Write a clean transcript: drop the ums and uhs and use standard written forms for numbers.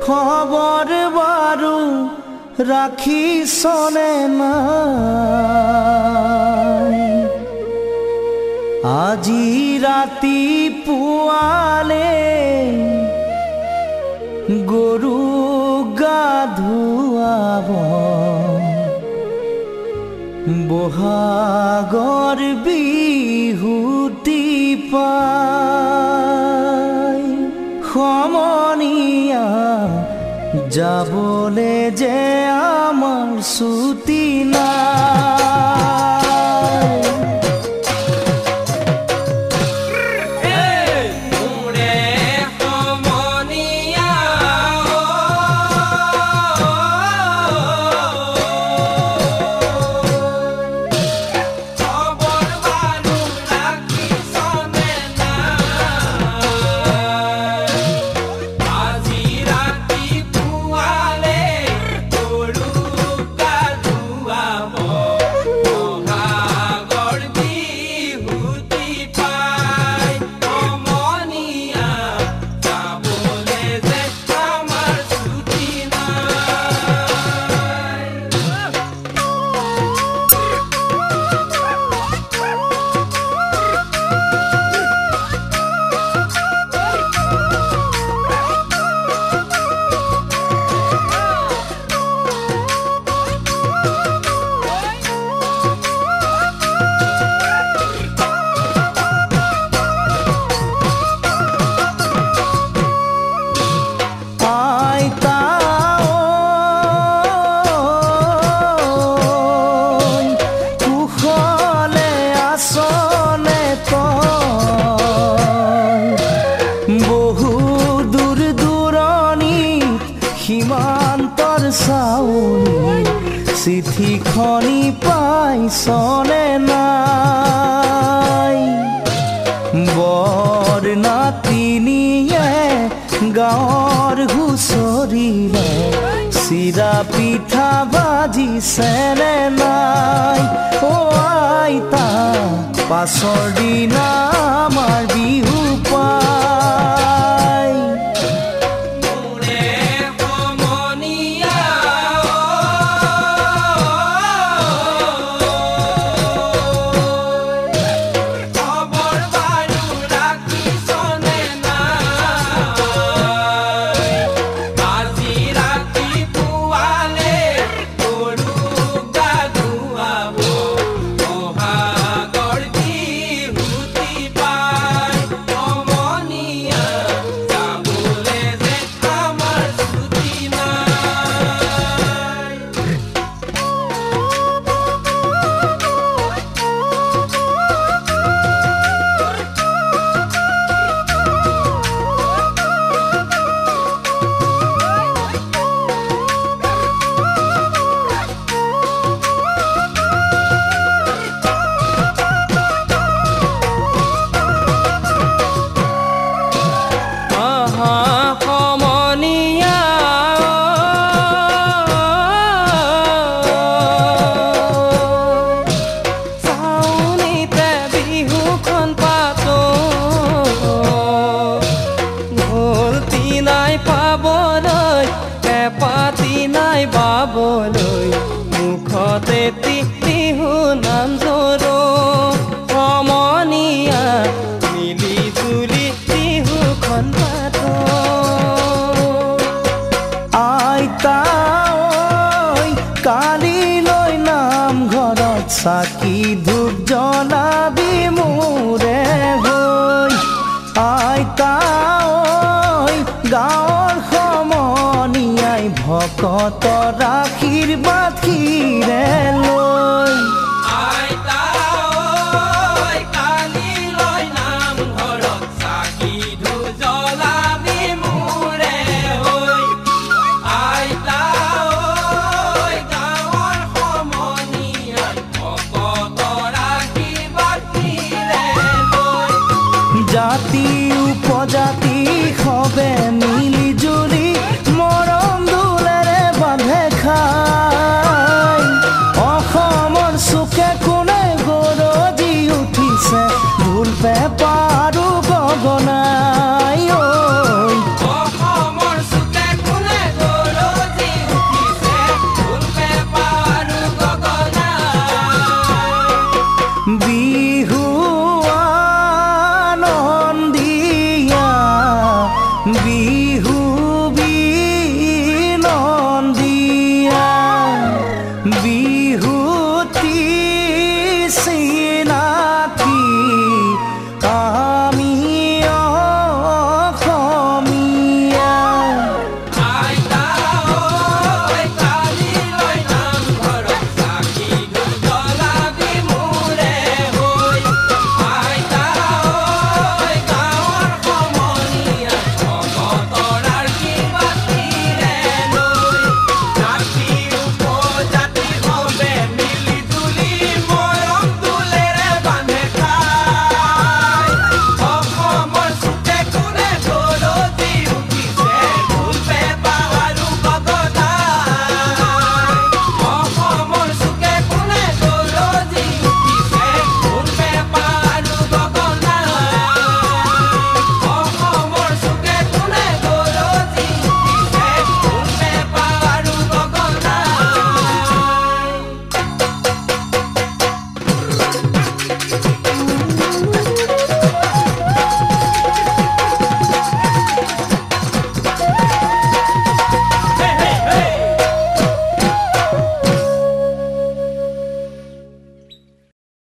খবৰ বাৰু ৰাখিছনে নাই আজি ৰাতি পুৱালে গৰু গা ধুৱাব বহাগৰ বিহুতি পাই সমনীয়া যাবলে যে আমাৰ ছুটি নাই সীমান্তৰ চাউল চিঠিখনি পাইছনে নাই বৰ নাতিনীয়ে গাঁৱৰ হুঁচৰিলে চিৰা পিঠা ভাজিছেনে নাই আইতা পাছৰ দিনা আমাৰ বিহু পাই মুখতে বিহু নাম জৰো সমনীয়া মিলি জুলি বিহুখন পাতো আইতা কালিলৈ নামঘৰত চাকি ধূপ জ্বলাবি মোৰে হৈ আইতা গাঁৱৰ সমনীয়াই ভকতৰ আশীৰ্বাদ খিৰে লৈ আইতা কালিলৈ নামঘৰত চাকি ধূপ জ্বলাবি মোৰে হৈ আইতা গাঁৱৰ সমনীয়াই ভকতৰ আশীৰ্বাদ খিৰে লৈ জাতি উপজাতি সবে মিলি জুলি মৰম দুলেৰে বান্ধে খাই অসম বিহু